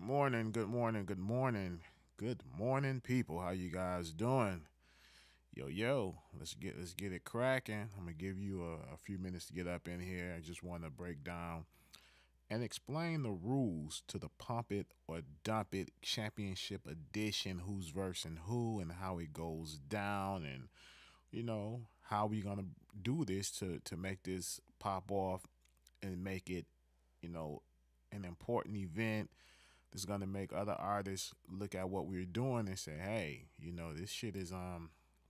Good morning, good morning, good morning. Good morning, people. How you guys doing? Yo, let's get it cracking. I'm gonna give you a few minutes to get up in here. I just want to break down and explain the rules to the Pump It or Dump It Championship Edition. Who's versing who and how it goes down, and how we gonna do this to make this pop off and make it you know an important event that's gonna make other artists look at what we're doing and say, hey, this shit is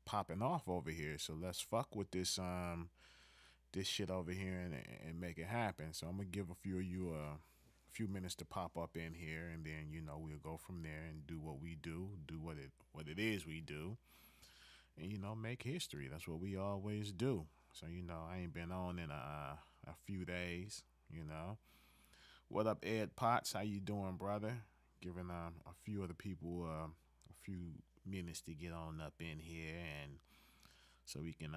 popping off over here. So let's fuck with this shit over here and make it happen. So I'm gonna give a few of you a few minutes to pop up in here, and then we'll go from there and do what we do what it is we do, and make history. That's what we always do. So I ain't been on in a few days. You know, what up, Ed Potts? How you doing, brother? Giving a few other people a few minutes to get on up in here, and so we can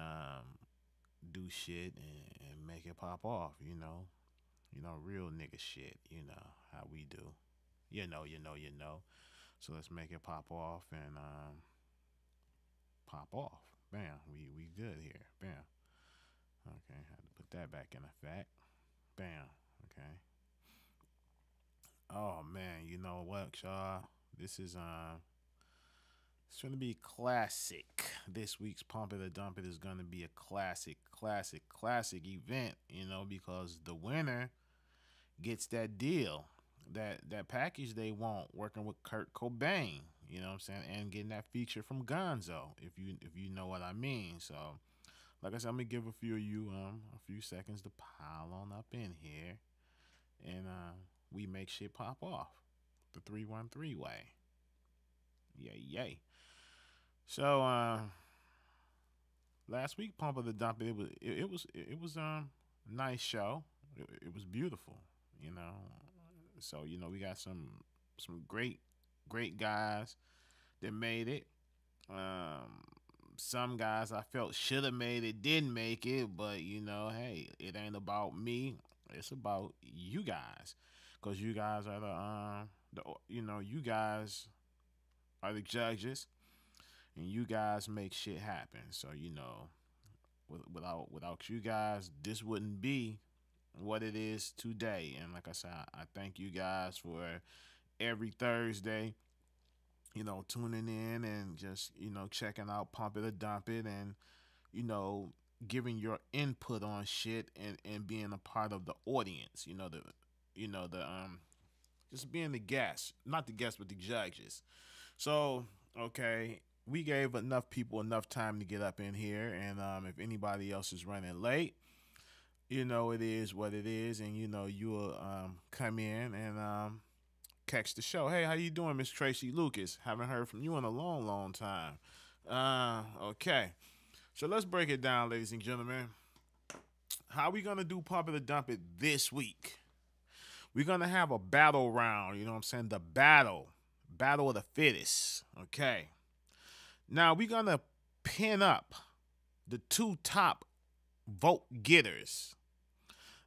do shit and make it pop off. Real nigga shit. How we do. You know. So let's make it pop off and pop off. Bam. We good here. Bam. Okay. Had to put that back in effect. Bam. Okay. Oh man, you know what, y'all? This is it's gonna be classic. This week's Pump It or Dump It is gonna be a classic event, because the winner gets that deal. That package they want working with Kurt Cobain, you know what I'm saying, and getting that feature from Gonzo, if you know what I mean. So like I said, I'm gonna give a few of you a few seconds to pile on up in here, and we make shit pop off the 313 way. Yay. So last week, Pump of the Dump it was a nice show. It was beautiful, you know. So we got some great guys that made it. Some guys I felt should have made it, didn't make it, but hey, it ain't about me. It's about you guys, cause you guys are you guys are the judges, and you guys make shit happen. So without you guys, this wouldn't be what it is today. And like I said, I thank you guys for every Thursday, tuning in and just checking out Pump It or Dump It, and you know giving your input on shit, and being a part of the audience. The just being the guest, not the guest, but the judges. So, okay, we gave enough people enough time to get up in here, and if anybody else is running late, it is what it is, and you'll come in and catch the show. Hey, how you doing, Miss Tracy Lucas? Haven't heard from you in a long time. Okay, so let's break it down, ladies and gentlemen. How we gonna do Pump It or Dump It this week? We're gonna have a battle round. You know what I'm saying? The battle of the fittest. Okay. Now we're gonna pin up the two top vote getters.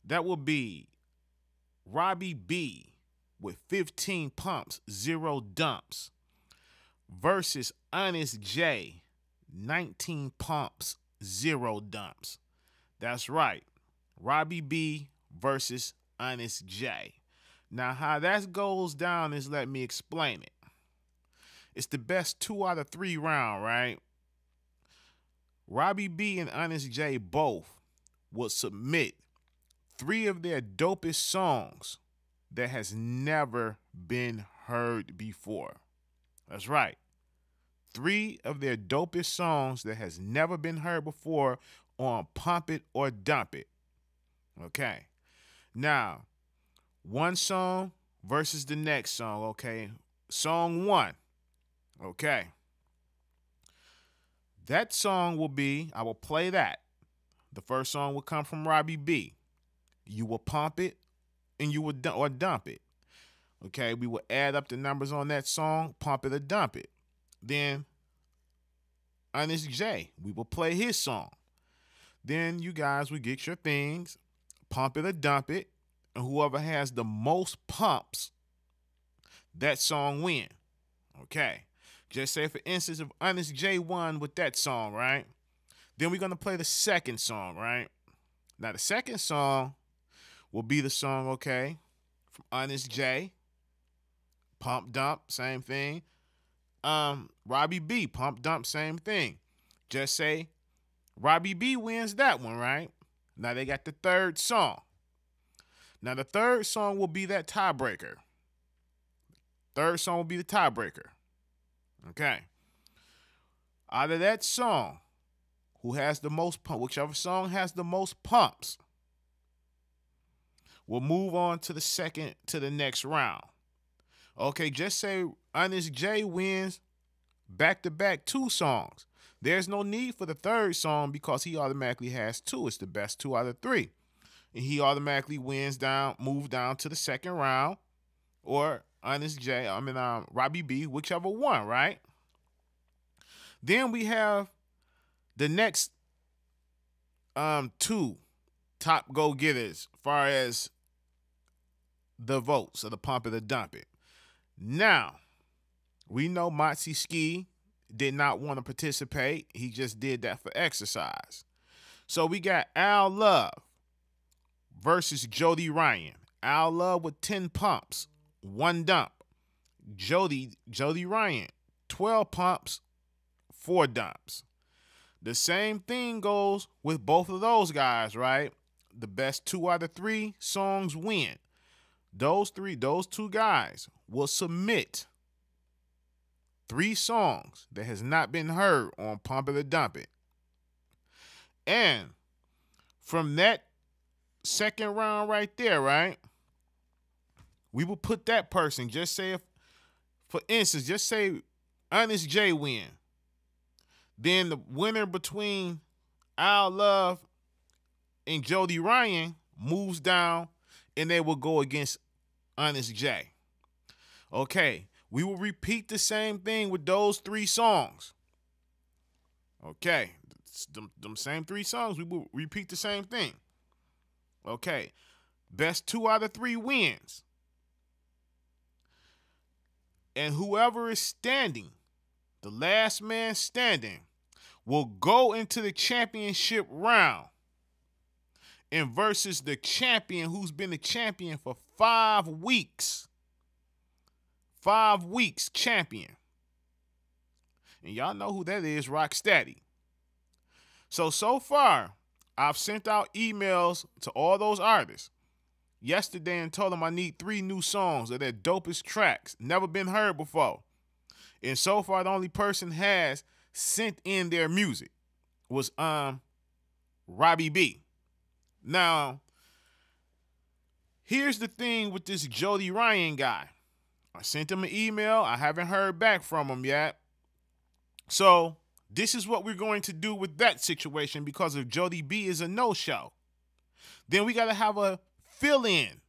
That will be Robbie B with 15 pumps, 0 dumps, versus Honest J, 19 pumps, 0 dumps. That's right. Robbie B versus Honest J. Now, how that goes down is, let me explain it. It's the best 2 out of 3 round, right? Robbie B and Honest J both will submit 3 of their dopest songs that has never been heard before. That's right. 3 of their dopest songs that has never been heard before on Pump It or Dump It. Okay. Now, one song versus the next song, okay? Song 1. Okay. That song will be, I will play that. The first song will come from Robbie B. You will pump it and you will dump it. Okay, we will add up the numbers on that song, pump it or dump it. Then, Honest J, we will play his song. Then you guys will get your things, pump it or dump it, and whoever has the most pumps, that song win. Okay. Just say, for instance, if Honest J won with that song, right? Then we're going to play the second song, right? Now, the second song will be the song, okay, from Honest J. Pump Dump, same thing. Robbie B, Pump Dump, same thing. Just say Robbie B wins that one, right? Now they got the third song. Now the third song will be that tiebreaker. Third song will be the tiebreaker. Okay. Out of that song, who has the most pump, whichever song has the most pumps, will move on to the next round. Okay, just say Honest J wins back-to-back 2 songs. There's no need for the third song because he automatically has 2. It's the best 2 out of 3. And he automatically moves down to the second round, or Robbie B, whichever one, right? Then we have the next 2 top go-getters as far as the votes of the Pump It or Dump It. Now, we know Motsy Ski did not want to participate. He just did that for exercise. So we got Al Love versus Jody Ryan. Al Love with 10 pumps, 1 dump. Jody Ryan, 12 pumps, 4 dumps. The same thing goes with both of those guys, right? The best 2 out of 3 songs win. Those 2 guys will submit 3 songs that has not been heard on Pump It or Dump It. And from that second round right there, right, we will put that person, just say, if, for instance, just say Honest J win. Then the winner between Al Love and Jody Ryan moves down, and they will go against Honest J. Okay, we will repeat the same thing with those 3 songs. Okay, them same 3 songs, we will repeat the same thing. Okay, best 2 out of 3 wins. And whoever is standing, the last man standing, will go into the championship round and versus the champion who's been the champion for 5 weeks. 5 weeks champion. And y'all know who that is, Rocksteady. So far, I've sent out emails to all those artists yesterday and told them I need 3 new songs of their dopest tracks, never been heard before. And so far, the only person has sent in their music was Robbie B. Now, here's the thing with this Jody Ryan guy. I sent him an email. I haven't heard back from him yet. So this is what we're going to do with that situation, because if Jody B is a no-show, then we got to have a fill-in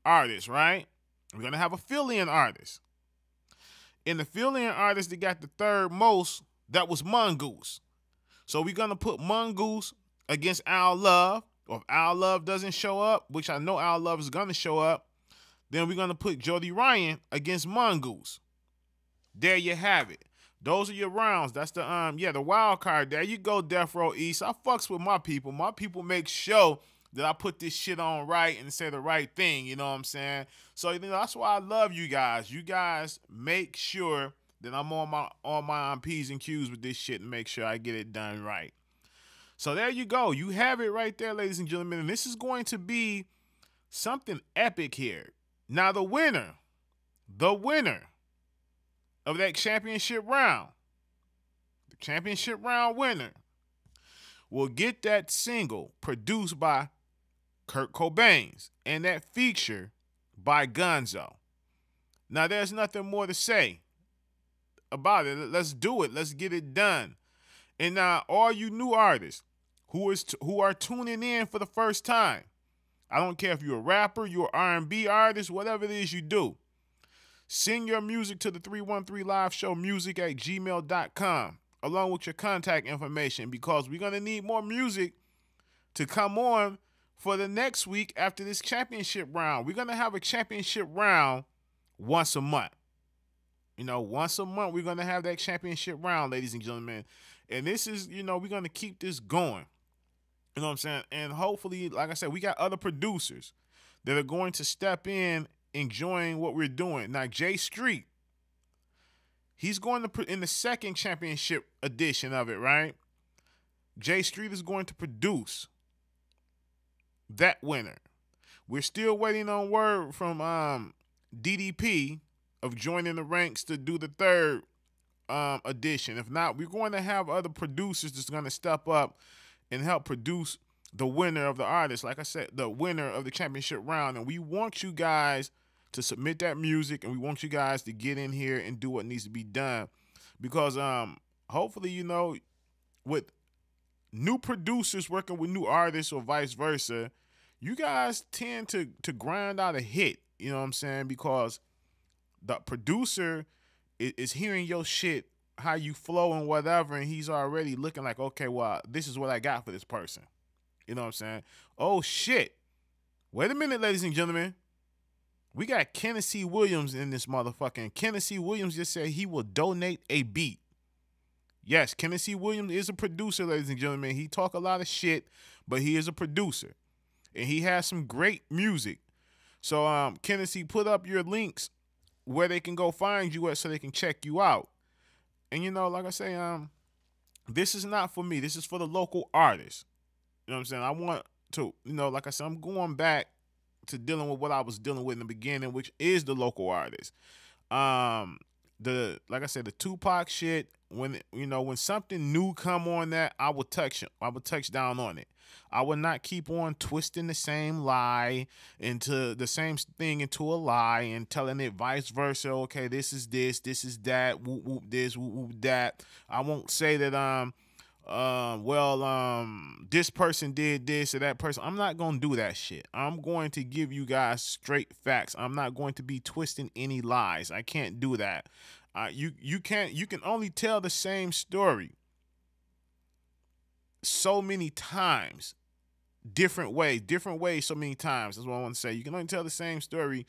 artist, right? We're going to have a fill-in artist. And the fill-in artist that got the third most, that was Mongoose. So we're going to put Mongoose against Al Love. Or if Al Love doesn't show up, which I know Al Love is going to show up, then we're going to put Jody Ryan against Mongoose. There you have it. Those are your rounds. That's the wild card. There you go, Death Row East. I fucks with my people. My people make sure that I put this shit on right and say the right thing. You know what I'm saying? So that's why I love you guys. You guys make sure that I'm on my P's and Q's with this shit and make sure I get it done right. So there you go. You have it right there, ladies and gentlemen. And this is going to be something epic here. Now the winner of that championship round, the championship round winner, will get that single produced by Kurt Cobain and that feature by Gonzo. Now there's nothing more to say about it. Let's do it. Let's get it done. And now all you new artists who are tuning in for the first time, I don't care if you're a rapper, you're an R&B artist, whatever it is you do, send your music to the 313 Live Show music@gmail.com along with your contact information, because we're going to need more music to come on for the next week after this championship round. We're going to have a championship round once a month. You know, once a month we're gonna have that championship round, ladies and gentlemen. And this is, you know, we're gonna keep this going. You know what I'm saying? And hopefully, like I said, we got other producers that are going to step in enjoying what we're doing. Now, Jay Street, he's going to put in the second championship edition of it, right? Jay Street is going to produce that winner. We're still waiting on word from DDP of joining the ranks to do the third edition. If not, we're going to have other producers that's going to step up and help produce the winner of the artist. Like I said, the winner of the championship round. And we want you guys to submit that music, and we want you guys to get in here and do what needs to be done. Because hopefully, you know, with new producers working with new artists or vice versa, you guys tend to grind out a hit. You know what I'm saying? Because the producer is hearing your shit, how you flow and whatever, and he's already looking like, okay, well, this is what I got for this person. You know what I'm saying? Oh, shit. Wait a minute, ladies and gentlemen. We got Tennessee Williams in this motherfucker. Tennessee Williams just said he will donate a beat. Yes, Tennessee Williams is a producer, ladies and gentlemen. He talk a lot of shit, but he is a producer. And he has some great music. So, Tennessee, put up your links where they can go find you at so they can check you out. And, you know, like I say, this is not for me. This is for the local artists. You know what I'm saying? I want to, you know, like I said, I'm going back to dealing with what I was dealing with in the beginning, which is the local artists. Like I said, the Tupac shit, when, you know, when something new come on that, I will touch it. I will touch down on it. I will not keep on twisting the same lie into the same thing into a lie and telling it vice versa. Okay, this is that, whoop whoop this, whoop whoop that. I won't say that this person did this or that person. I'm not gonna do that shit. I'm going to give you guys straight facts. I'm not going to be twisting any lies. I can't do that. You can only tell the same story so many times, different ways so many times. That's what I want to say. You can only tell the same story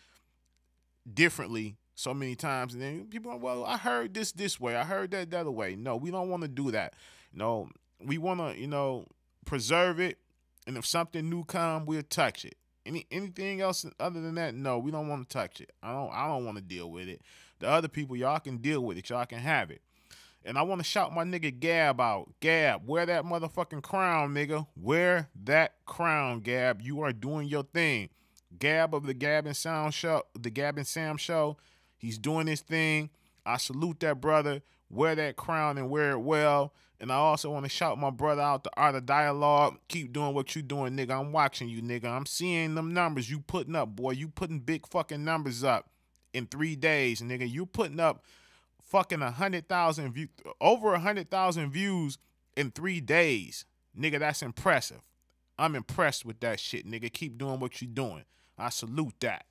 differently so many times, and then people are, well, I heard this way, I heard that other way. No, we don't want to do that. No, we want to, you know, preserve it, and if something new come, we'll touch it. Anything else other than that, no, we don't want to touch it. I don't want to deal with it. The other people, y'all can deal with it. Y'all can have it. And I want to shout my nigga Gab out. Gab, wear that motherfucking crown, nigga. Wear that crown, Gab. You are doing your thing. Gab of the Gab and Sam show. He's doing his thing. I salute that brother. Wear that crown and wear it well. And I also want to shout my brother out, the Art of Dialogue. Keep doing what you doing, nigga. I'm watching you, nigga. I'm seeing them numbers you putting up, boy. You putting big fucking numbers up in 3 days, nigga. You putting up fucking 100,000 views, over 100,000 views in 3 days, nigga. That's impressive. I'm impressed with that shit, nigga. Keep doing what you doing. I salute that.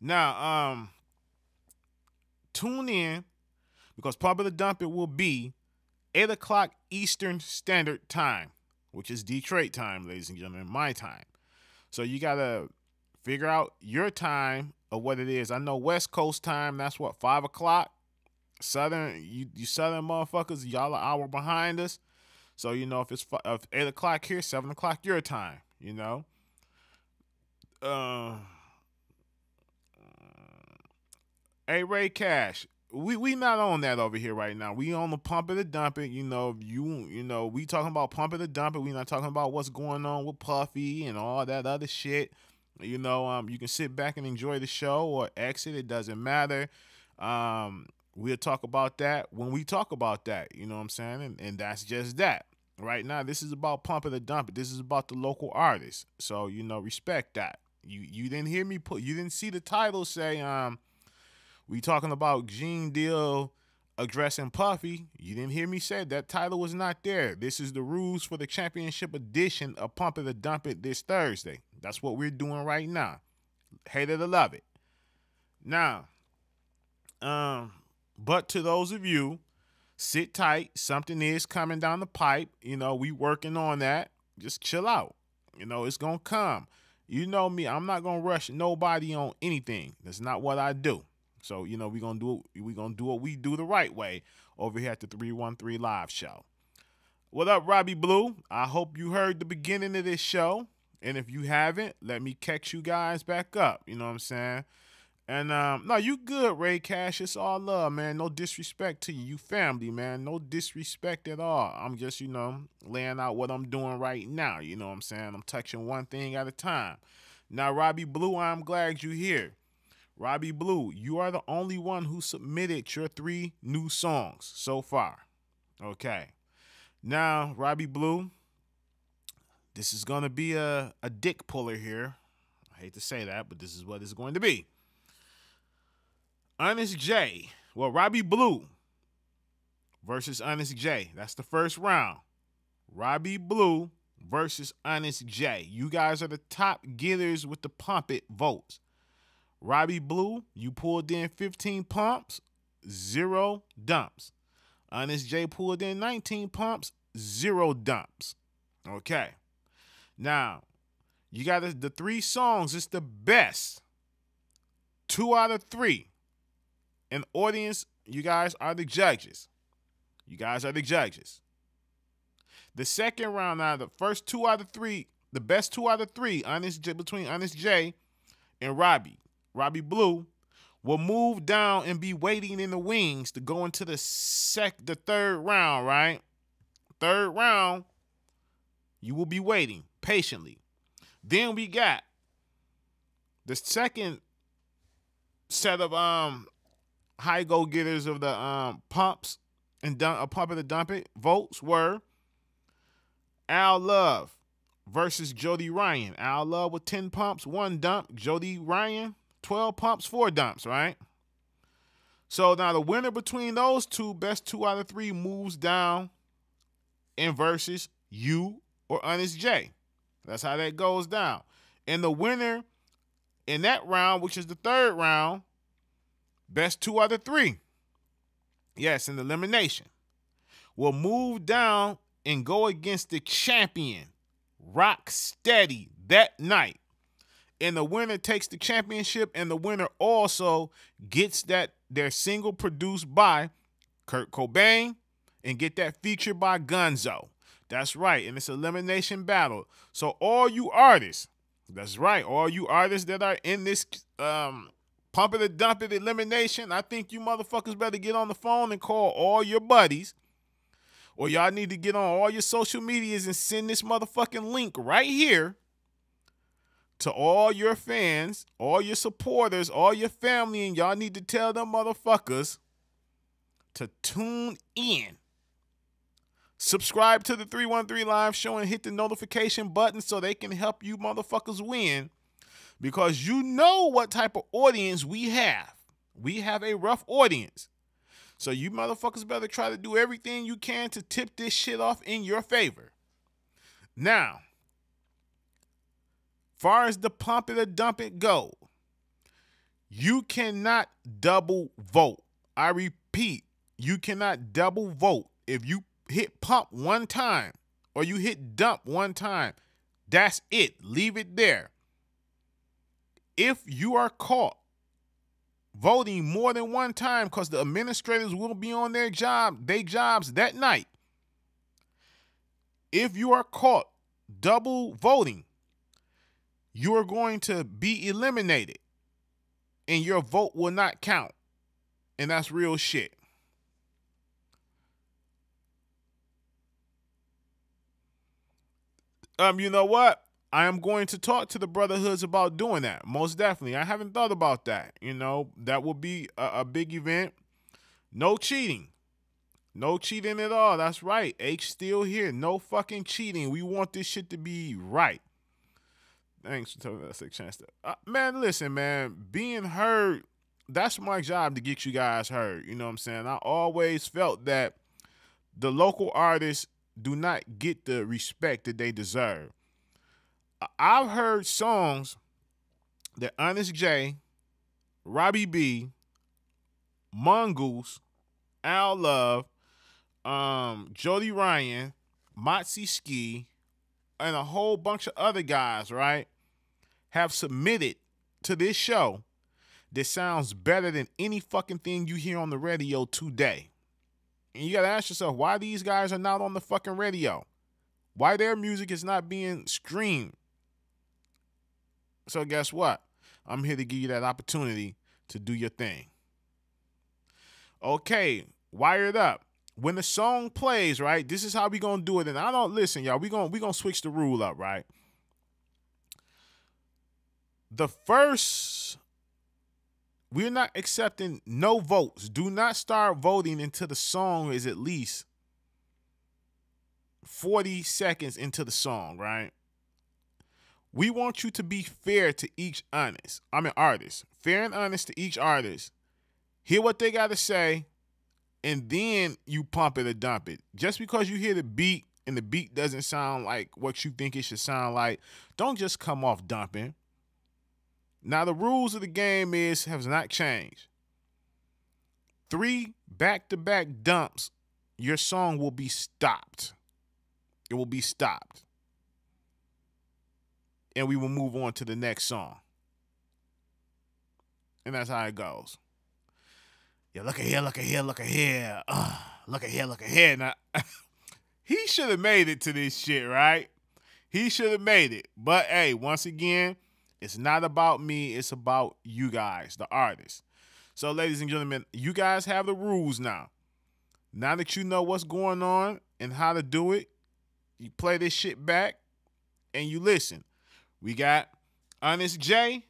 Now, tune in, because Pump It or Dump It will be 8 o'clock Eastern Standard Time, which is Detroit time, ladies and gentlemen, my time. So you gotta figure out your time of what it is. I know West Coast time, that's what, 5 o'clock. Southern, you Southern motherfuckers, y'all an hour behind us. So, you know, if it's 8 o'clock here, 7 o'clock your time, you know. Hey, Ray Cash, we not on that over here right now. We on the Pump It or Dump It. You know, you know, we talking about Pump It or Dump It. We not talking about what's going on with Puffy and all that other shit. You know, you can sit back and enjoy the show or exit. It doesn't matter. We'll talk about that when we talk about that. You know what I'm saying? And that's just that. Right now, this is about Pump It or Dump It. This is about the local artists. So, you know, respect that. You didn't hear me you didn't see the title say, we talking about Gene Deal addressing Puffy. You didn't hear me say that title was not there. This is the rules for the championship edition of Pump It or Dump It this Thursday. That's what we're doing right now. Hate it or love it. Now, but to those of you, sit tight. Something is coming down the pipe. You know, we working on that. Just chill out. You know, it's going to come. You know me. I'm not going to rush nobody on anything. That's not what I do. So, we gonna do what we do the right way over here at the 313 Live Show. What up, Robbie Blue? I hope you heard the beginning of this show. And if you haven't, let me catch you guys back up. You know what I'm saying? And no, you good, Ray Cash. It's all love, man. No disrespect to you. You family, man. No disrespect at all. I'm just, laying out what I'm doing right now. You know what I'm saying? I'm touching one thing at a time. Now, Robbie Blue, I'm glad you're here. Robbie Blue, you are the only one who submitted your 3 new songs so far. Okay. Now, Robbie Blue, this is going to be a dick puller here. I hate to say that, but this is what it's going to be. Honest J. Well, Robbie Blue versus Honest J. That's the first round. Robbie Blue versus Honest J. You guys are the top getters with the pump it votes. Robbie Blue, you pulled in 15 pumps, 0 dumps. Honest J pulled in 19 pumps, 0 dumps. Okay. Now, you got the 3 songs. It's the best. 2 out of 3. And audience, you guys are the judges. You guys are the judges. The second round, now the first 2 out of 3, the best 2 out of 3, between Honest J and Robbie Blue, will move down and be waiting in the wings to go into the third round, right? Third round, you will be waiting patiently. Then we got the second set of high go getters of the pumps and pump it to dump it votes were Al Love versus Jody Ryan. Al Love with 10 pumps, 1 dump. Jody Ryan, 12 pumps, 4 dumps, right? So now the winner between those 2, best 2 out of 3, moves down and versus you or Honest J. That's how that goes down. And the winner in that round, which is the third round, best 2 out of 3, yes, in elimination, will move down and go against the champion, Rock Steady, that night. And the winner takes the championship, and the winner also gets their single produced by Kurt Cobain and get that featured by Gunzo. That's right, and it's an elimination battle. So all you artists, that's right, all you artists that are in this pump it or dump it elimination, I think you motherfuckers better get on the phone and call all your buddies, or y'all need to get on all your social medias and send this motherfucking link right here to all your fans, all your supporters, all your family, and y'all need to tell them motherfuckers to tune in. Subscribe to the 313 Live Show and hit the notification button so they can help you motherfuckers win, because you know what type of audience we have. We have a rough audience. So you motherfuckers better try to do everything you can to tip this shit off in your favor. Now, far as the pump it or dump it go, you cannot double vote. I repeat, you cannot double vote. If you hit pump one time or you hit dump one time, that's it. Leave it there. If you are caught voting more than one time, because the administrators will be on their jobs that night. If you are caught double voting, you are going to be eliminated and your vote will not count. And that's real shit. You know what? I am going to talk to the brotherhoods about doing that. Most definitely. I haven't thought about that. That will be a big event. No cheating. No cheating at all. That's right. H still here. No fucking cheating. We want this shit to be right. Thanks for telling us a chance to. Man, listen, man. Being heard, that's my job, to get you guys heard. You know what I'm saying? I always felt that the local artists do not get the respect that they deserve. I've heard songs that Honest J, Robbie B, Mongoose, Al Love, Jody Ryan, Motsy Ski, and a whole bunch of other guys, right, have submitted to this show that sounds better than any fucking thing you hear on the radio today. And you got to ask yourself why these guys are not on the fucking radio. Why their music is not being streamed. So guess what? I'm here to give you that opportunity to do your thing. Okay, wired up. When the song plays, right, this is how we going to do it. And I don't listen, y'all. We gonna switch the rule up, right? The first, we're not accepting no votes. Do not start voting until the song is at least 40 seconds into the song, right? We want you to be fair to each artist. Fair and honest to each artist. Hear what they got to say, and then you pump it or dump it. Just because you hear the beat and the beat doesn't sound like what you think it should sound like, don't just come off dumping. Now, the rules of the game have not changed. 3 back-to-back dumps, your song will be stopped. It will be stopped. And we will move on to the next song. And that's how it goes. Yeah, look at here, look at here, look at here. Look at here, look at here. Now, he should have made it to this shit, right? He should have made it. But, hey, once again, it's not about me. It's about you guys, the artists. So, ladies and gentlemen, you guys have the rules now. Now that you know what's going on and how to do it, you play this shit back and you listen. We got Honest J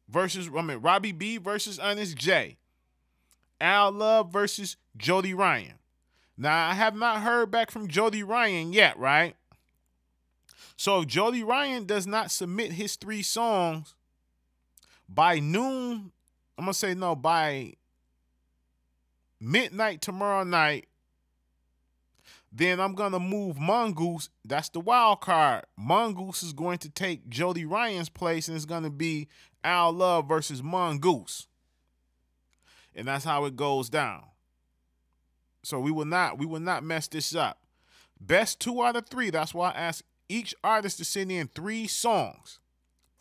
versus, Robbie B versus Honest J. Al Love versus Jody Ryan. Now, I have not heard back from Jody Ryan yet, right? So if Jody Ryan does not submit his 3 songs by noon, I'm going to say no, by midnight tomorrow night, then I'm going to move Mongoose. That's the wild card. Mongoose is going to take Jody Ryan's place, and it's going to be Al Love versus Mongoose. And that's how it goes down. So we will not mess this up. Best 2 out of 3. That's why I asked each artist to send in 3 songs.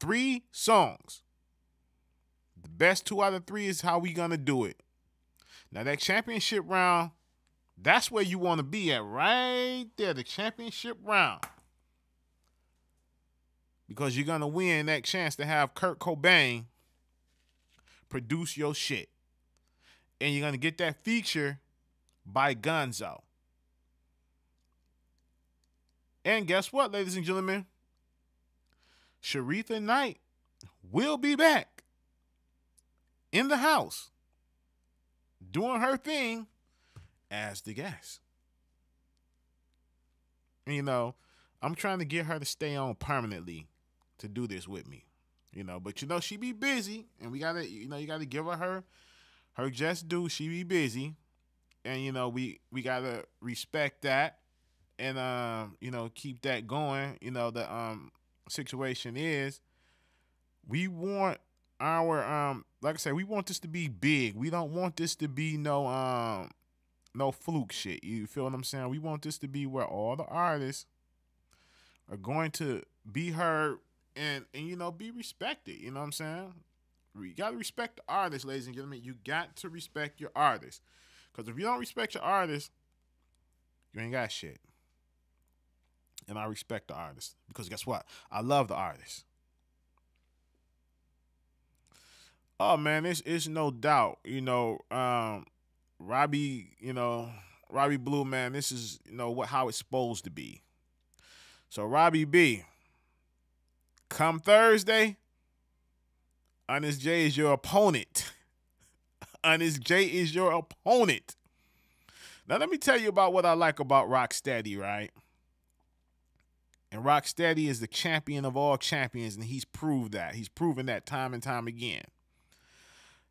3 songs. The best 2 out of 3 is how we gonna do it. Now that championship round, that's where you want to be at, right there, the championship round. Because you're gonna win that chance to have Kurt Cobain produce your shit. And you're gonna get that feature by Gonzo. And guess what, ladies and gentlemen? Sharitha Knight will be back in the house doing her thing as the guest. And, you know, I'm trying to get her to stay on permanently to do this with me. You know, but, you know, she be busy. And we got to, you know, you got to give her just due. She be busy. And, you know, we got to respect that. And, you know, keep that going. You know, the situation is we want our, like I said, we want this to be big. We don't want this to be no fluke shit. You feel what I'm saying? We want this to be where all the artists are going to be heard and you know, be respected. You know what I'm saying? You got to respect the artists, ladies and gentlemen. You got to respect your artists. Because if you don't respect your artists, you ain't got shit. And I respect the artists. Because guess what? I love the artists. Oh, man, it's no doubt. You know, Robbie Blue, man, this is, you know, how it's supposed to be. So, Robbie B, come Thursday, Honest J is your opponent. Honest J is your opponent. Now, let me tell you about what I like about Rocksteady, right? And Rocksteady is the champion of all champions, and he's proved that. He's proven that time and time again.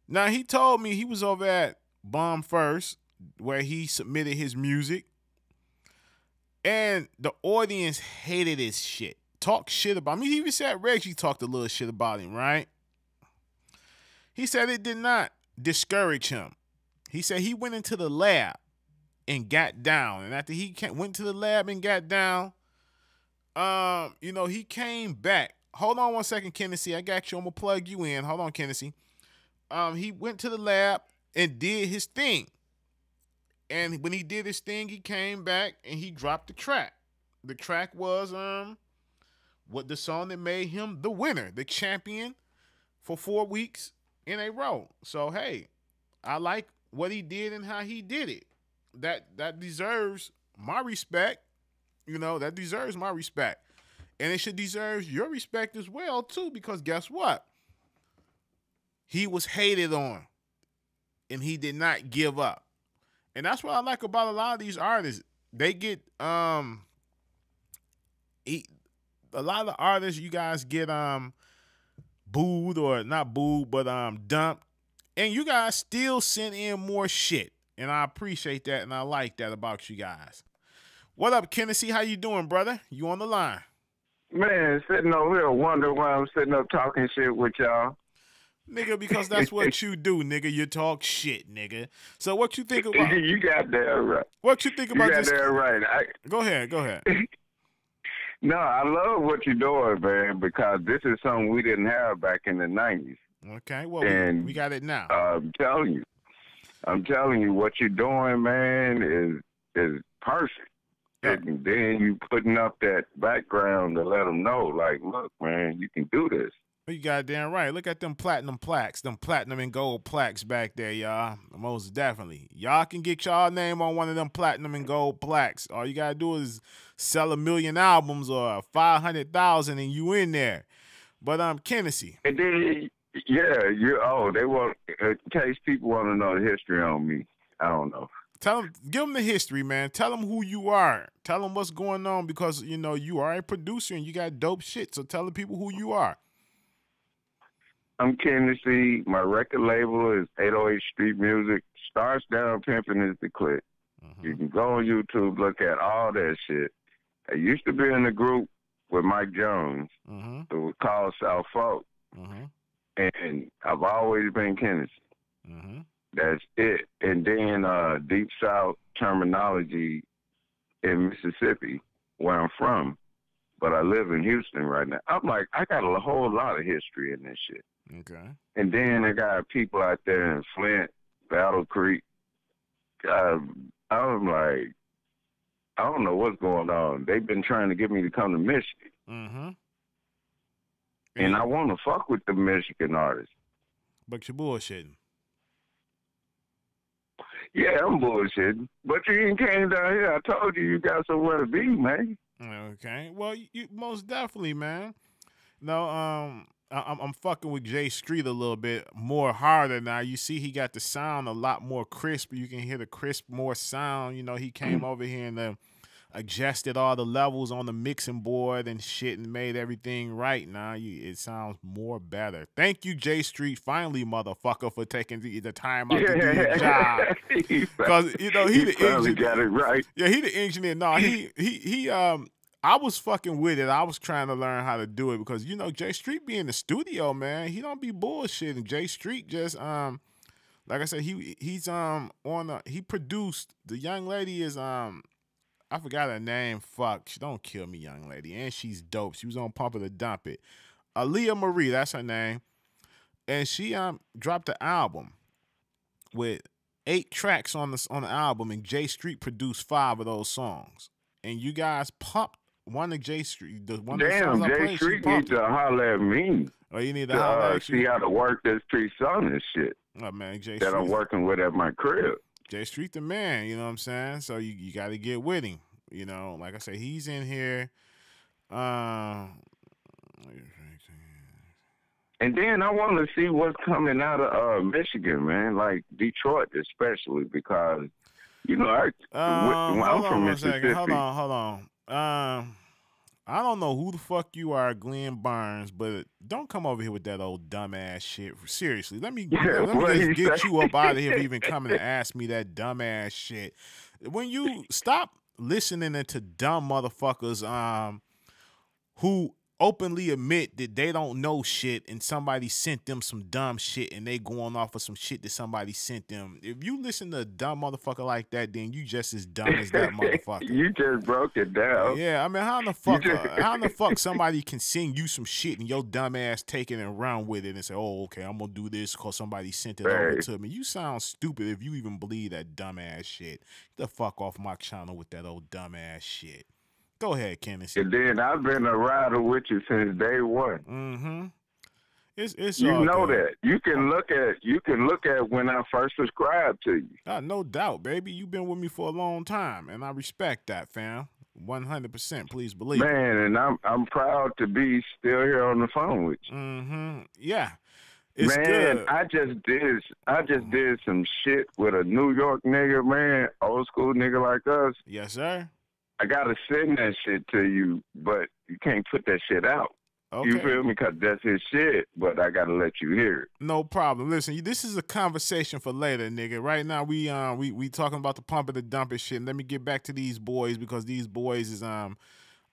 Now, he told me he was over at Bomb First, where he submitted his music, and the audience hated his shit. Talk shit about him. He even said Reggie talked a little shit about him, right? He said it did not discourage him. He said he went into the lab and got down. And after he went to the lab and got down, you know, he came back. Hold on one second, Kennedy. I got you. I'm going to plug you in. Hold on, Kennedy. he went to the lab and did his thing. And when he did his thing, he came back and he dropped the track. The track was what the song that made him the winner, the champion for 4 weeks in a row. So hey, I like what he did and how he did it. That deserves my respect. You know, that deserves my respect. And it should deserve your respect as well, too, because guess what? He was hated on, and he did not give up. And that's what I like about a lot of these artists. They get a lot of the artists, you guys get booed, or not booed, but dumped. And you guys still send in more shit. And I appreciate that, and I like that about you guys. What up, Kennedy? How you doing, brother? You on the line? Man, sitting over here wondering why I'm sitting up talking shit with y'all. Nigga, because that's what you do, nigga. You talk shit, nigga. So what you think about... You got that right. What you think about this? You got that right. Go ahead. No, I love what you're doing, man, because this is something we didn't have back in the 90s. Okay, well, we got it now. I'm telling you, what you're doing, man, is perfect. Yeah. And then you putting up that background to let them know, like, look, man, you can do this. You goddamn right. Look at them platinum plaques, them platinum and gold plaques back there, y'all. Most definitely. Y'all can get y'all name on one of them platinum and gold plaques. All you gotta do is sell 1 million albums or 500,000 and you in there. But Kennedy. And then, yeah, they want, in case people want to know the history on me, I don't know. Give them the history, man. Tell them who you are. Tell them what's going on, because, you know, you are a producer and you got dope shit. So tell the people who you are. I'm Kennedy. My record label is 808 Street Music. Starts Down Pimpin' is the click. Mm-hmm. You can go on YouTube, look at all that shit. I used to be in a group with Mike Jones. Mm-hmm. It was called South Folk. Mm-hmm. And I've always been Kennedy. Mm-hmm. That's it. And then Deep South terminology in Mississippi, where I'm from, but I live in Houston right now. I'm like, I got a whole lot of history in this shit. Okay. And then I got people out there in Flint, Battle Creek. I'm like, I don't know what's going on. They've been trying to get me to come to Michigan. Mm-hmm. And I want to fuck with the Michigan artists. But you're bullshitting. Yeah, I'm bullshitting. But you ain't came down here. I told you got somewhere to be, man. Okay. Well, you most definitely, man. No, I'm fucking with Jay Street a little bit more harder now. You see, he got the sound a lot more crisp. You can hear the crisp more sound. You know, he came over here and adjusted all the levels on the mixing board and shit and made everything right. Now it sounds more better. Thank you, Jay Street, finally, motherfucker, for taking the time out to do your job. Because you know he the engineer. Got it right. Yeah, he the engineer. No, he I was fucking with it. I was trying to learn how to do it because, you know, Jay Street be in the studio, man. He don't be bullshitting. Jay Street just like I said, he's he produced. The young lady is I forgot her name. Fuck, she don't kill me, young lady, and she's dope. She was on Pump It or Dump It. Aaliyah Marie, that's her name, and she dropped an album with 8 tracks on the album, and Jay Street produced 5 of those songs. And you guys pumped one of Jay Street. Damn, Jay Street needs to holler at me. Oh, you need to holler at see how to work this Tree Song and shit. Oh man, Jay that Street. I'm working with at my crib. Jay Street the man, you know what I'm saying? So you got to get with him. You know, like I said, he's in here. And then I want to see what's coming out of Michigan, man, like Detroit especially, because, you know, I'm from Mississippi. Hold on. I don't know who the fuck you are, Glenn Barnes, but don't come over here with that old dumbass shit. Seriously, let me just get you up out of here for even coming to ask me that dumbass shit. When you stop listening to dumb motherfuckers who openly admit that they don't know shit and somebody sent them some dumb shit and they going off of some shit that somebody sent them. If you listen to a dumb motherfucker like that, then you just as dumb as that motherfucker. You just broke it down. Yeah, I mean, how in the fuck somebody can send you some shit and your dumb ass take it and run with it and say, oh, okay, I'm gonna do this because somebody sent it over to me. You sound stupid if you even believe that dumb ass shit. Get the fuck off my channel with that old dumb ass shit. Go ahead, Kenneth. And then I've been a rider with you since day one. Mm-hmm. It's you all know good. that. You can look at when I first subscribed to you. No doubt, baby. You've been with me for a long time, and I respect that, fam. 100%. Please believe. Man, and I'm proud to be still here on the phone with you. Mm-hmm. Yeah. It's man, good. I just did some shit with a New York nigga, man, old school nigga like us. Yes, sir. I gotta send that shit to you, but you can't put that shit out. Okay. You feel me? Because that's his shit, but I gotta let you hear it. No problem. Listen, this is a conversation for later, nigga. Right now, we talking about the pump and the dump and shit. And let me get back to these boys because these boys is I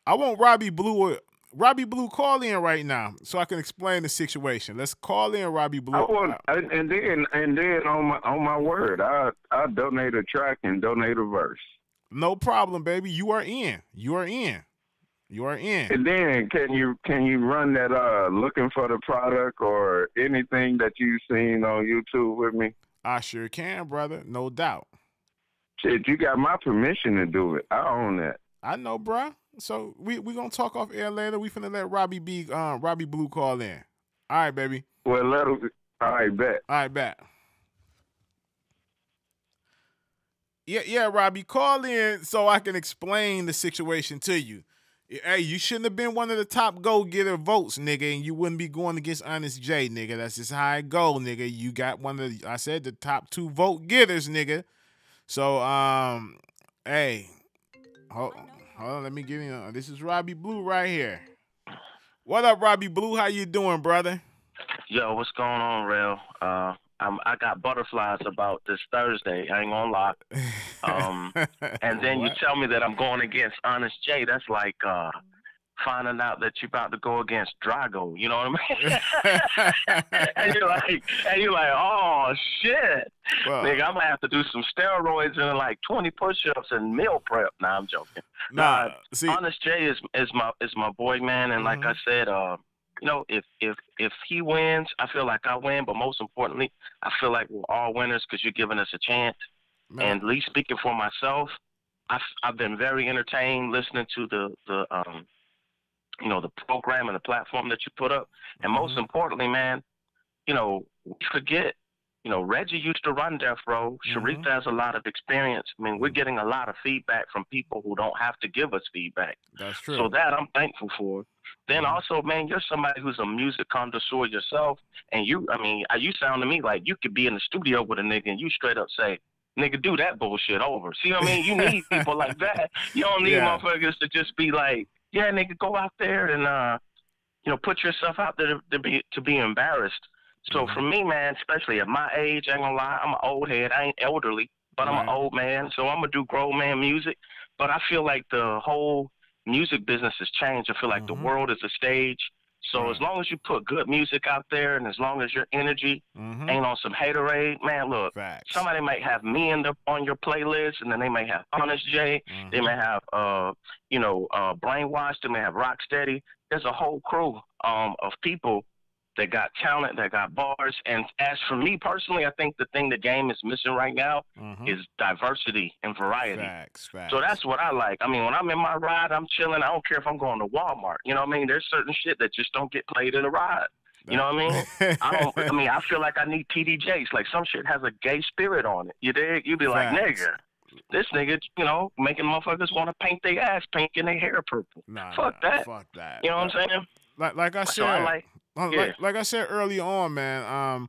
want Robbie Blue. Robbie Blue, call in right now so I can explain the situation. Let's call in Robbie Blue. And then on my word, I donate a track and donate a verse. No problem, baby. You are in. You are in. You are in. And then can you run that looking for the product or anything that you've seen on YouTube with me? I sure can, brother. No doubt. Shit, you got my permission to do it. I own that. I know, bruh. So we gonna talk off air later. We finna let Robbie Blue call in. All right, baby. Well, all right, bet. All right, bet. Yeah, Robbie, call in so I can explain the situation to you. Hey, you shouldn't have been one of the top go-getter votes, nigga, and you wouldn't be going against Honest J, nigga. That's just how it go, nigga. You got the top 2 vote getters, nigga. So, hey, hold on, let me give you. This is Robbie Blue right here. What up, Robbie Blue? How you doing, brother? Yo, what's going on, Rail? I got butterflies about this Thursday. I ain't gonna lie. And then you tell me that I'm going against Honest J. That's like finding out that you're about to go against Drago. You know what I mean? and you're like, oh shit, well, nigga, I'm gonna have to do some steroids and like 20 push-ups and meal prep. Nah, I'm joking. Nah, see, Honest J is my boy, man. And like I said, you know, if he wins, I feel like I win. But most importantly, I feel like we're all winners because you're giving us a chance. Man. And at least speaking for myself, I've been very entertained listening to the you know, the program and the platform that you put up. And most importantly, man, you know, we forget, you know, Reggie used to run Death Row. Sharif has a lot of experience. I mean, we're getting a lot of feedback from people who don't have to give us feedback. That's true. So that I'm thankful for. Then also, man, you're somebody who's a music connoisseur yourself. And you sound to me like you could be in the studio with a nigga and you straight up say, nigga, do that bullshit over. See what I mean? You need people like that. You don't need motherfuckers to just be like, yeah, nigga, go out there and, you know, put yourself out there to be embarrassed. So for me, man, especially at my age, I ain't gonna lie, I'm an old head. I ain't elderly, but I'm an old man. So I'm gonna do grown man music. But I feel like the whole music business has changed. I feel like the world is a stage. So as long as you put good music out there and as long as your energy ain't on some haterade, man, look, somebody might have me on your playlist, and then they may have Honest J, they may have, you know, Brainwashed, they may have Rocksteady. There's a whole crew of people that got talent, that got bars. And as for me personally, I think the thing the game is missing right now is diversity and variety. Facts. So that's what I like. I mean, when I'm in my ride, I'm chilling. I don't care if I'm going to Walmart. You know what I mean? There's certain shit that just don't get played in a ride. You know what I mean? I feel like I need TDJs. Like some shit has a gay spirit on it. You dig? You be like, nigga, this nigga, you know, making motherfuckers want to paint their ass pink and their hair purple. Fuck that. You know what I'm saying? Like I said, so I like I said earlier on, man,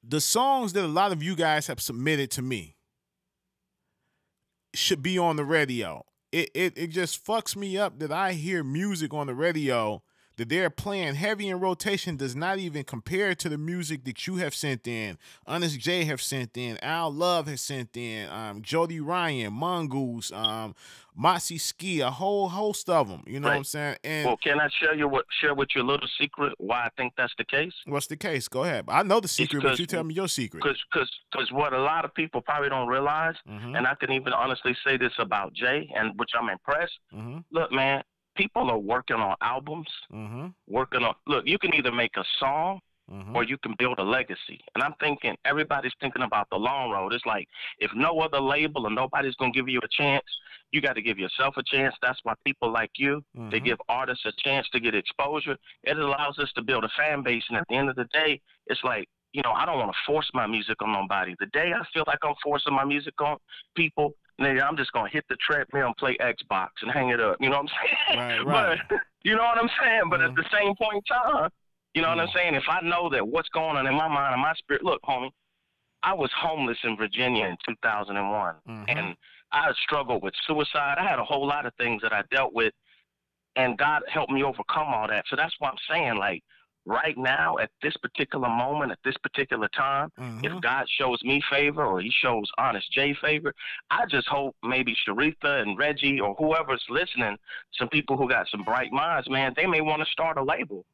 the songs that a lot of you guys have submitted to me should be on the radio. It just fucks me up that I hear music on the radio that they're playing heavy in rotation does not even compare to the music that you have sent in, Honest J have sent in, Al Love has sent in, Jody Ryan, Mongoose, Mossy Ski, a whole host of them. You know what I'm saying? And well, can I share with you a little secret why I think that's the case? What's the case? Go ahead. I know the secret, but you tell me your secret. Because what a lot of people probably don't realize, and I can even honestly say this about Jay, and which I'm impressed. Look, man, people are working on albums, working on. Look, you can either make a song or you can build a legacy. And I'm thinking everybody's thinking about the long road. It's like if no other label or nobody's gonna give you a chance, you got to give yourself a chance. That's why people like you, they give artists a chance to get exposure. It allows us to build a fan base. And at the end of the day, it's like, you know, I don't want to force my music on nobody. The day I feel like I'm forcing my music on people, nigga, I'm just going to hit the treadmill and play Xbox and hang it up. You know what I'm saying? Right. But, you know what I'm saying? But at the same point in time, you know what I'm saying? If I know that what's going on in my mind and my spirit, look, homie, I was homeless in Virginia in 2001. And I struggled with suicide. I had a whole lot of things that I dealt with, and God helped me overcome all that. So that's why I'm saying, like, right now, at this particular moment, at this particular time, if God shows me favor or he shows Honest J favor, I just hope maybe Sharitha and Reggie or whoever's listening, some people who got some bright minds, man, they may want to start a label.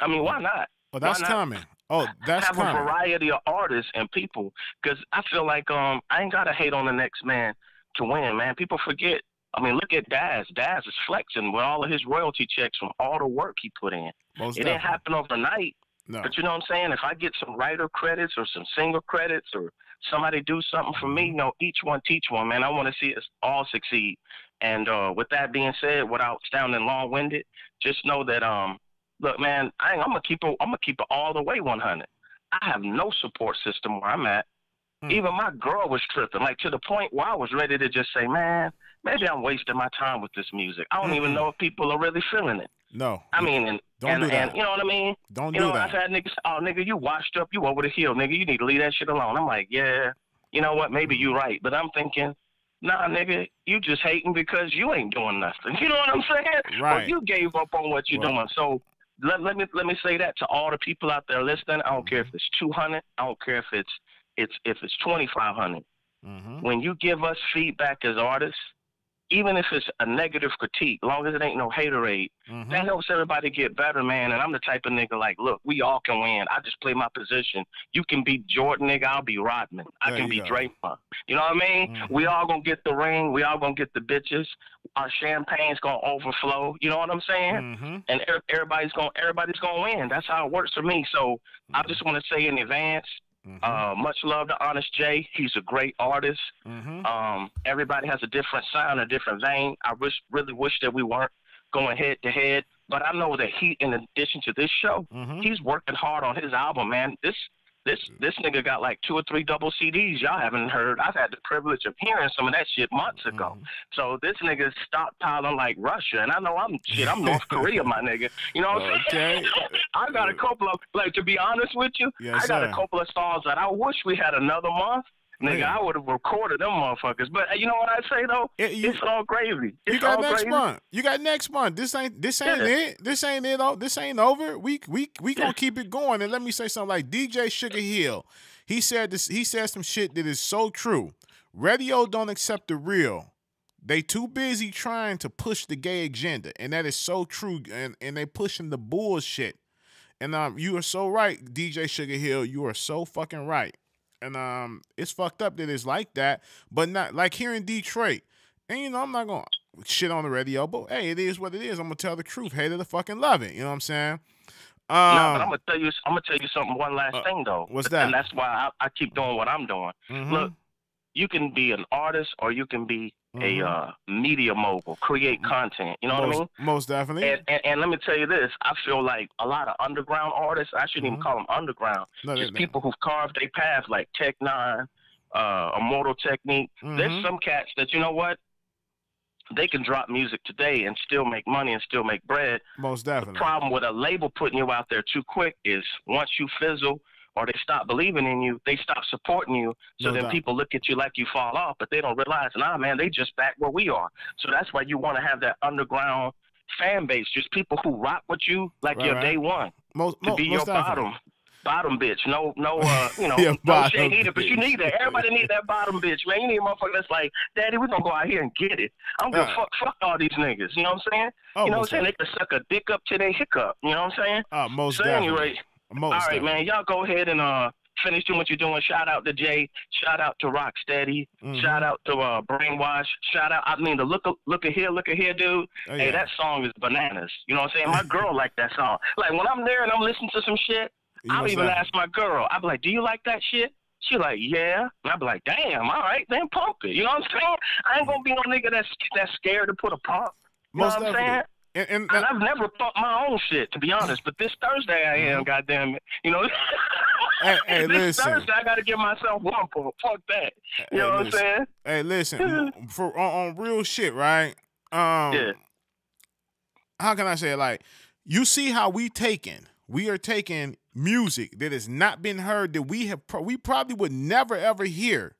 I mean, why not? Well, that's coming. Oh, that's have coming. A variety of artists and people, because I feel like I ain't got to hate on the next man to win, man. People forget. I mean, look at Daz. Daz is flexing with all of his royalty checks from all the work he put in. It didn't happen overnight. No. But you know what I'm saying? If I get some writer credits or some singer credits or somebody do something for me, you know, each one teach one, man. I want to see us all succeed. And with that being said, without sounding long-winded, just know that look, man, I'm gonna keep it all the way 100. I have no support system where I'm at. Even my girl was tripping, like to the point where I was ready to just say, man, maybe I'm wasting my time with this music. I don't even know if people are really feeling it. No. I mean, and you know what I mean? Don't do that. I've had niggas, oh, nigga, you washed up, you over the hill, nigga, you need to leave that shit alone. I'm like, yeah, you know what, maybe you're right. But I'm thinking, nah, nigga, you just hating because you ain't doing nothing. You know what I'm saying? Right. Or you gave up on what you're doing. So let me say that to all the people out there listening. I don't care if it's 200. I don't care if it's 2,500. When you give us feedback as artists, even if it's a negative critique, as long as it ain't no haterade, that helps everybody get better, man. And I'm the type of nigga like, look, we all can win. I just play my position. You can be Jordan, nigga. I'll be Rodman. I can be Draymond. You know what I mean? We all gonna get the ring. We all gonna get the bitches. Our champagne's gonna overflow. You know what I'm saying? And everybody's gonna win. That's how it works for me. So I just want to say in advance, much love to Honest J. He's a great artist. Everybody has a different sound, a different vein. I really wish that we weren't going head to head, but I know that he, in addition to this show, he's working hard on his album, man. This nigga got like 2 or 3 double CDs y'all haven't heard. I've had the privilege of hearing some of that shit months ago. So this nigga's stockpiling like Russia, and I know I'm North Korea, my nigga. You know what I'm saying? I got a couple of, like, to be honest with you, I got a couple of songs that I wish we had another month. Nigga, I would have recorded them motherfuckers. But you know what I say though? It's all gravy. You got next month. You got next month. This ain't it. This ain't it. This ain't over. We gonna keep it going. And let me say something like DJ Sugar Hill. He said this. He said some shit that is so true. Radio don't accept the real. They too busy trying to push the gay agenda, and that is so true. And they pushing the bullshit. And you are so right, DJ Sugar Hill. You are so fucking right. And it's fucked up that it's like that, but not like here in Detroit. And you know, I'm not gonna shit on the radio, but hey, it is what it is. I'm gonna tell the truth. Hate it or fucking love it. You know what I'm saying? No, but I'm gonna tell you something. One last thing though. What's that? And that's why I keep doing what I'm doing. Look, you can be an artist or you can be a media mogul, create content. You know what I mean? Most definitely. And let me tell you this: I feel like a lot of underground artists. I shouldn't even call them underground. Just people who've carved their path, like Tech Nine, Immortal Technique. There's some cats that, you know what? They can drop music today and still make money and still make bread. Most definitely. The problem with a label putting you out there too quick is once you fizzle or they stop believing in you, they stop supporting you. So then people look at you like you fall off, but they don't realize, nah, man, they just back where we are. So that's why you want to have that underground fan base, just people who rock with you like your day one. To be your bottom bitch. No, you know, no shade either, but you need that. Everybody need that bottom bitch, man. You need a motherfucker that's like, Daddy, we're gonna go out here and get it. I'm gonna fuck all these niggas. You know what I'm saying? You know what I'm saying? They can suck a dick up till they hiccup. You know what I'm saying? Most so definitely. Anyway, all right, man. Y'all go ahead and finish doing what you're doing. Shout out to Jay. Shout out to Rocksteady. Shout out to Brainwash. Shout out. I mean, the look at here, dude. Hey, that song is bananas. You know what I'm saying? My girl like that song. Like when I'm there and I'm listening to some shit, I'll even ask my girl. I'll be like, "Do you like that shit?" She like, "Yeah." And I'll be like, "Damn, all right, then pump it." You know what I'm saying? I ain't gonna be no nigga that's scared to put a pump. You know what I'm saying? And I've never pumped my own shit, to be honest. But this Thursday I am, goddamn it. You know. Hey, this listen. Thursday I gotta give myself one pump. Fuck that. You know what I'm saying? Hey, listen. on real shit, right? Yeah. How can I say it? Like, you see how we are taking music that has not been heard, that we probably would never ever hear,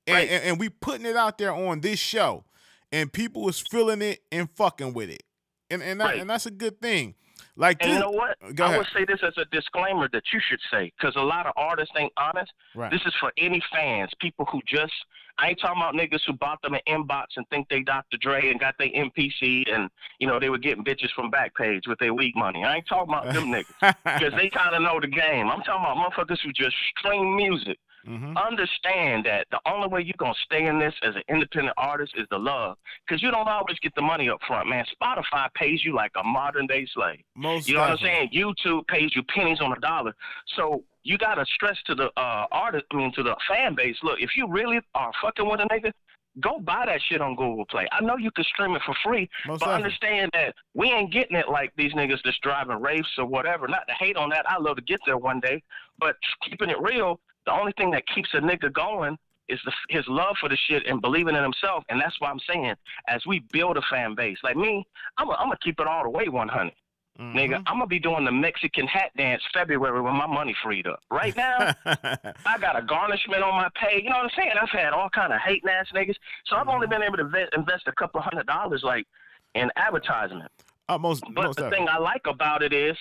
and we putting it out there on this show, and people is feeling it and fucking with it, and that's a good thing. Like, and you know what? I would say this as a disclaimer that you should say, because a lot of artists ain't honest. Right. This is for any fans, people who just, I ain't talking about niggas who bought them an inbox and think they Dr. Dre and got their MPC and, you know, they were getting bitches from Backpage with their weed money. I ain't talking about them niggas, because they kind of know the game. I'm talking about motherfuckers who just stream music. Understand that the only way you're going to stay in this as an independent artist is the love, because you don't always get the money up front, man. Spotify pays you like a modern day slave. You know what I'm saying? YouTube pays you pennies on a dollar. So you got to stress to the to the fan base, look, if you really are fucking with a nigga, go buy that shit on Google Play. I know you can stream it for free, but understand that we ain't getting it like these niggas that's driving Wraiths or whatever. Not to hate on that. I'd love to get there one day, but keeping it real, the only thing that keeps a nigga going is his love for the shit and believing in himself. And that's why I'm saying, as we build a fan base, like me, I'm gonna keep it all the way 100. Nigga, I'm gonna be doing the Mexican hat dance February when my money freed up. Right now, I got a garnishment on my pay. You know what I'm saying? I've had all kind of hating ass niggas, so I've only been able to invest a couple $100 like in advertisement. But the thing I like about it is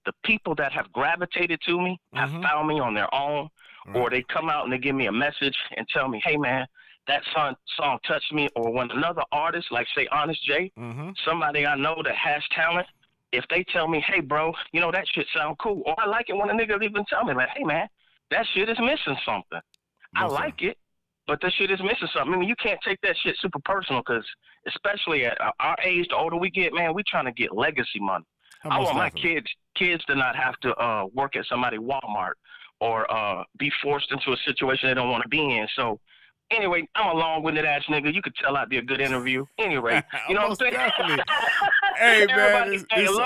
the people that have gravitated to me have found me on their own. Or they come out and they give me a message and tell me, "Hey man, that song touched me." Or when another artist, like say Honest J, somebody I know that has talent, if they tell me, "Hey bro, you know that shit sound cool," or I like it when a nigga even tell me like, "Hey man, that shit is missing something." I like it, but that shit is missing something. I mean, you can't take that shit super personal, because especially at our age, the older we get, man, we trying to get legacy money. I want my kids to not have to work at somebody Walmart or be forced into a situation they don't want to be in. So anyway, I'm a long-winded ass nigga. You could tell I'd be a good interview. Anyway, you know what I'm saying? Hey, man.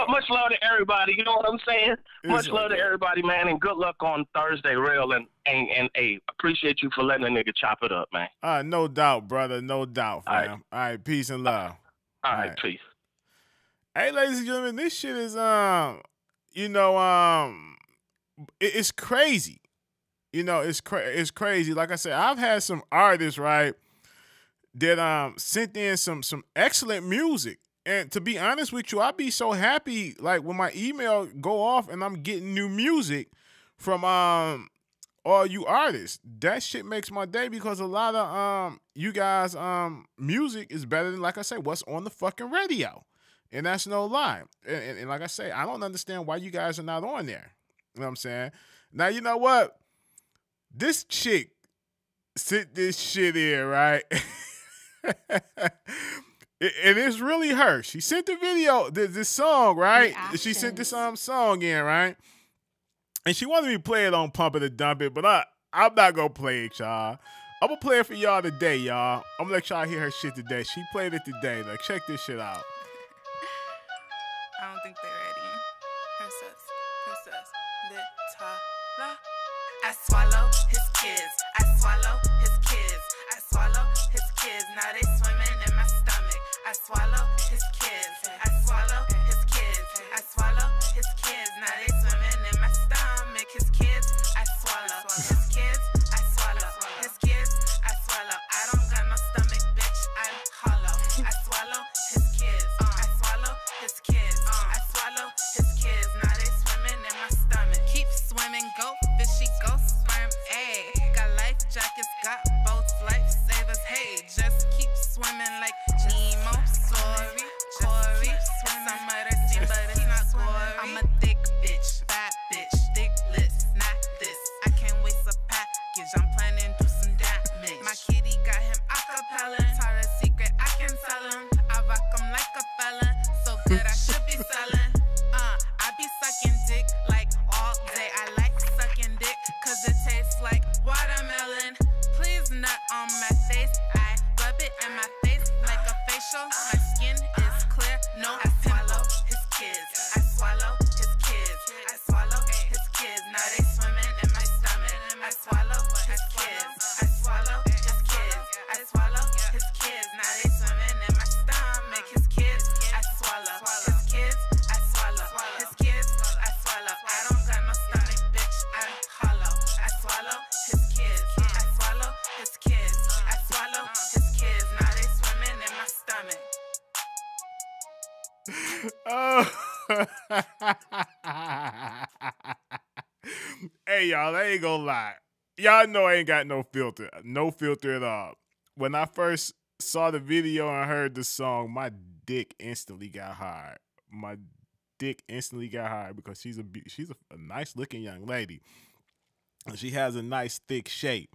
Much love to everybody. You know what I'm saying? Much love to everybody, man. And good luck on Thursday, real. And hey, appreciate you for letting a nigga chop it up, man. No doubt, brother. No doubt, fam. All right, peace and love. All right, peace. Hey, ladies and gentlemen, this shit is, it's crazy. You know, it's crazy. Like I said, I've had some artists, right, that sent in some excellent music. And to be honest with you, I'd be so happy, like, when my email go off and I'm getting new music from all you artists. That shit makes my day, because a lot of you guys music is better than, like I say, what's on the fucking radio. And that's no lie. And like I say, I don't understand why you guys are not on there. You know what I'm saying? Now, you know what? This chick sent this shit in, right? And it's really her. She sent the video, this song, right? She sent this song in, right? And she wanted me to play it on Pump It or Dump It, but I'm not going to play it, y'all. I'm going to play it for y'all today, y'all. I'm going to let y'all hear her shit today. She played it today. Like, check this shit out. I don't think they're ready. Princess, I swallow his kids. I swallow his kids. I swallow his kids. Now they swimming in my stomach. I swallow his kids. I swallow his kids. I swallow his kids. Now they swimming in my stomach. His kids, I swallow. His kids, I swallow. His kids, I swallow. I don't got no stomach, bitch. I'm hollow. I swallow his kids. I swallow Hey, y'all, I ain't gonna lie. Y'all know I ain't got no filter. No filter at all. When I first saw the video and heard the song, my dick instantly got hard. My dick instantly got hard because she's a nice looking young lady. And she has a nice thick shape.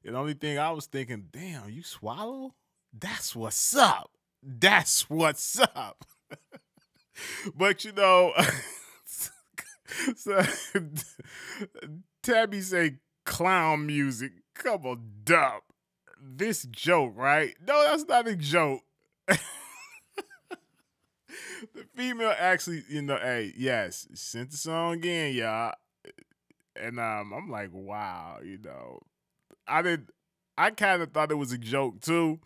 And the only thing I was thinking, damn, you swallow? That's what's up. That's what's up. But you know, so Tabby say clown music. Come on, dumb. This joke, right? No, that's not a joke. The female actually, you know, hey, yes, sent the song in, y'all. And I'm like, wow, you know. I kind of thought it was a joke too.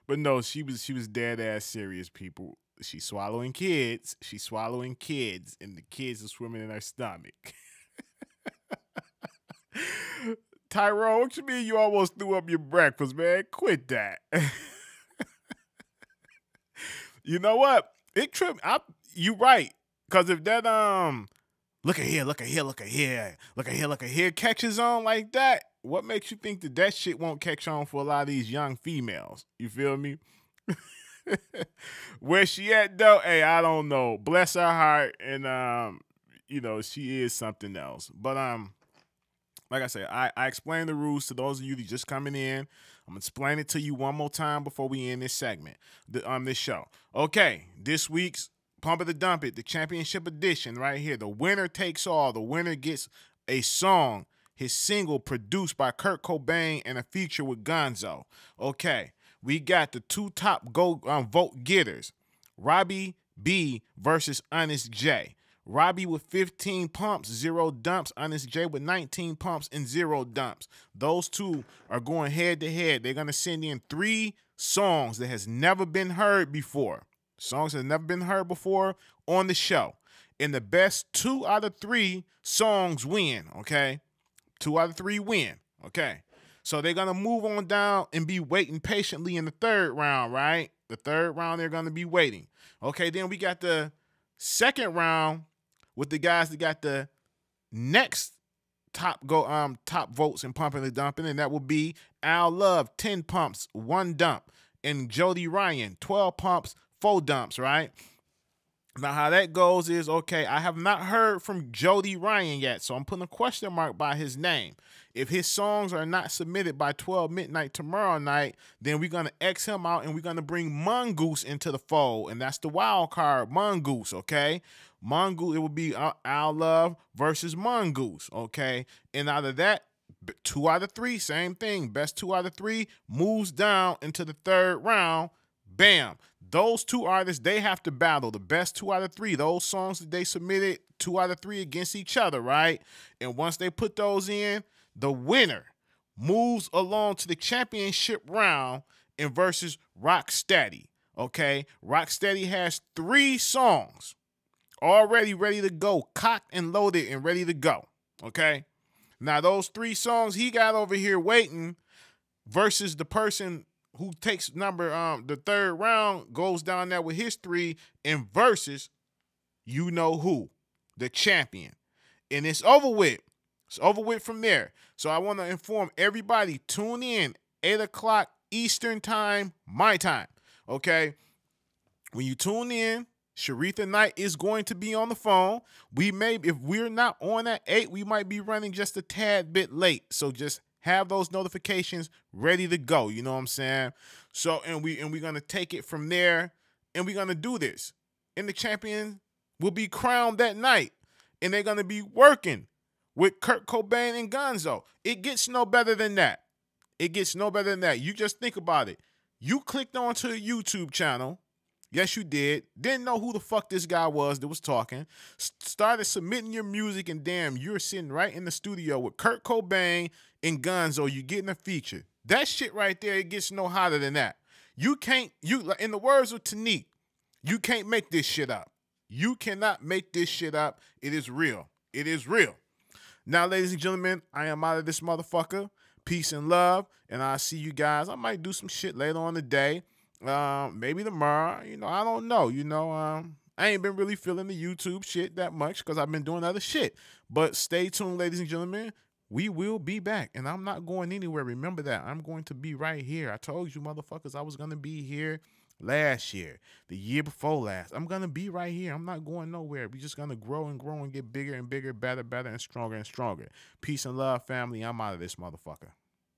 But no, she was dead ass serious, people. She's swallowing kids. She's swallowing kids, and the kids are swimming in her stomach. Tyrone, what you mean you almost threw up your breakfast, man? Quit that. You know what? It tripped. You right. Because if that look at here catches on like that, what makes you think that shit won't catch on for a lot of these young females? You feel me? Where she at though? Hey, I don't know. Bless her heart, and you know, she is something else. But like I said, I explained the rules to those of you that just coming in. I'm gonna explain it to you one more time before we end this segment, this show. Okay, this week's Pump It or Dump It, the championship edition right here. The winner takes all. The winner gets a song, his single produced by Kurt Cobain and a feature with Gonzo. Okay, we got the two top vote getters, Robbie B versus Honest J. Robbie with 15 pumps, 0 dumps. Honest J with 19 pumps and 0 dumps. Those two are going head to head. They're going to send in 3 songs that has never been heard before. Songs that have never been heard before on the show. And the best 2 out of 3 songs win, okay? 2 out of 3 win, okay? So they're going to move on down and be waiting patiently in the third round, right? The third round, they're going to be waiting. Okay, then we got the second round with the guys that got the next top votes in pumping and dumping, and that will be Al Love, 10 pumps, 1 dump, and Jody Ryan, 12 pumps, 4 dumps, right? Now, how that goes is, okay, I have not heard from Jody Ryan yet, so I'm putting a question mark by his name. If his songs are not submitted by 12 midnight tomorrow night, then we're going to X him out and we're going to bring Mongoose into the fold, and that's the wild card, Mongoose, okay? Mongoose, it would be Al Love versus Mongoose, okay? And out of that, 2 out of 3, same thing. Best 2 out of 3 moves down into the third round. Bam. Those 2 artists, they have to battle. The best 2 out of 3, those songs that they submitted, 2 out of 3 against each other, right? And once they put those in, the winner moves along to the championship round and versus Rocksteady, okay? Rocksteady has 3 songs already ready to go, cocked and loaded and ready to go, okay? Now, those 3 songs he got over here waiting versus the person who takes the third round, goes down there with his 3 and versus you know who, the champion. And it's over with. It's over with from there. So I want to inform everybody, tune in 8 o'clock Eastern time, my time, okay? When you tune in, Sharitha Knight is going to be on the phone. If we're not on at 8, we might be running just a tad bit late. So just have those notifications ready to go. You know what I'm saying? So, and we're going to take it from there, and we're going to do this. And the champion will be crowned that night, and they're going to be working with Kurt Cobain and Gonzo. It gets no better than that. It gets no better than that. You just think about it. You clicked onto a YouTube channel. Yes, you did. Didn't know who the fuck this guy was that was talking. Started submitting your music, and damn, you're sitting right in the studio with Kurt Cobain and Gonzo. You're getting a feature. That shit right there, it gets no hotter than that. In the words of Tanique, you can't make this shit up. You cannot make this shit up. It is real. It is real. Now, ladies and gentlemen, I am out of this motherfucker. Peace and love, and I'll see you guys. I might do some shit later on today. Maybe tomorrow. I don't know. I ain't been really feeling the YouTube shit that much because I've been doing other shit. But stay tuned, ladies and gentlemen. We will be back, and I'm not going anywhere. Remember that. I'm going to be right here. I told you, motherfuckers, I was going to be here last year, the year before last. I'm going to be right here. I'm not going nowhere. We're just going to grow and grow and get bigger and bigger, better, and stronger and stronger. Peace and love, family. I'm out of this motherfucker.